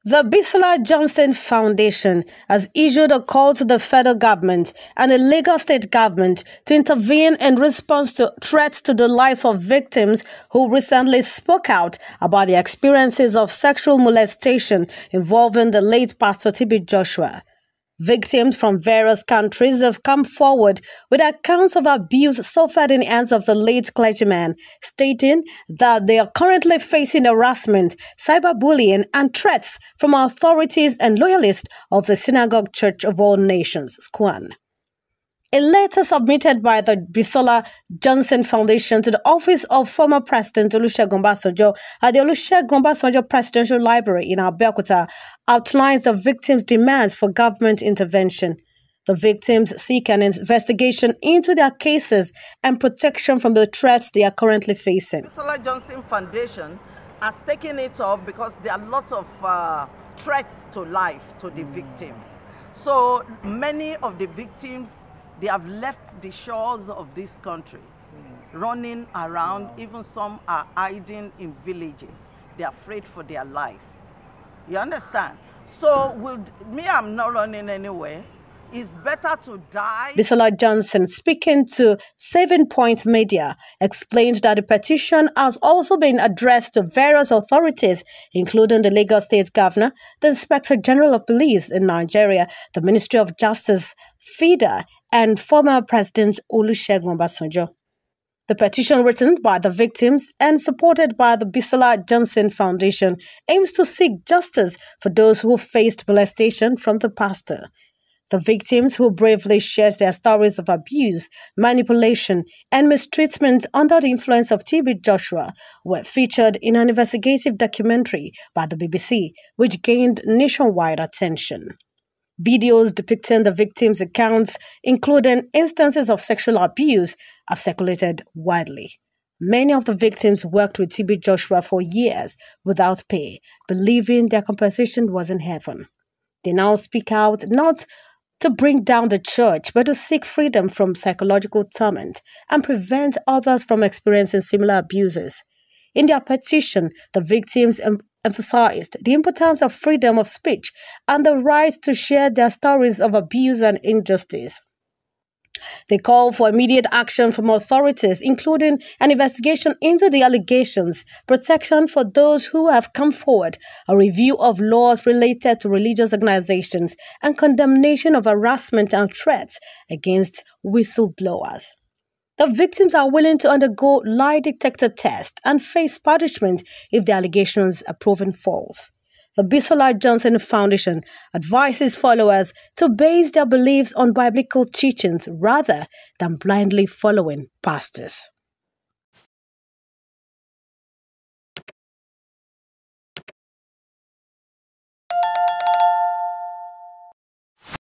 The Bisola Johnson Foundation has issued a call to the federal government and the Lagos state government to intervene in response to threats to the lives of victims who recently spoke out about the experiences of sexual molestation involving the late Pastor TB Joshua. Victims from various countries have come forward with accounts of abuse suffered in the hands of the late clergyman, stating that they are currently facing harassment, cyberbullying, and threats from authorities and loyalists of the Synagogue Church of All Nations, SCOAN. A letter submitted by the Bisola Johnson Foundation to the office of former President Olusegun Obasanjo at the Olusegun Obasanjo Presidential Library in Abeokuta outlines the victims' demands for government intervention. The victims seek an investigation into their cases and protection from the threats they are currently facing. The Bisola Johnson Foundation has taken it up because there are lots of threats to life to the victims. So many of the victims, they have left the shores of this country, running around. Even some are hiding in villages. They are afraid for their life. You understand? So I'm not running anywhere. It's better to die. Bisola Johnson, speaking to 7 Point Media, explained that the petition has also been addressed to various authorities, including the Lagos State Governor, the Inspector General of Police in Nigeria, the Ministry of Justice, FIDA, and former President Olusegun Obasanjo. The petition, written by the victims and supported by the Bisola Johnson Foundation, aims to seek justice for those who faced molestation from the pastor. The victims, who bravely shared their stories of abuse, manipulation, and mistreatment under the influence of TB Joshua, were featured in an investigative documentary by the BBC, which gained nationwide attention. Videos depicting the victims' accounts, including instances of sexual abuse, have circulated widely. Many of the victims worked with TB Joshua for years without pay, believing their compensation was in heaven. They now speak out not to bring down the church, but to seek freedom from psychological torment and prevent others from experiencing similar abuses. In their petition, the victims emphasized the importance of freedom of speech and the right to share their stories of abuse and injustice. They call for immediate action from authorities, including an investigation into the allegations, protection for those who have come forward, a review of laws related to religious organizations, and condemnation of harassment and threats against whistleblowers. The victims are willing to undergo lie detector tests and face punishment if the allegations are proven false. The Bisola Johnson Foundation advises followers to base their beliefs on biblical teachings rather than blindly following pastors.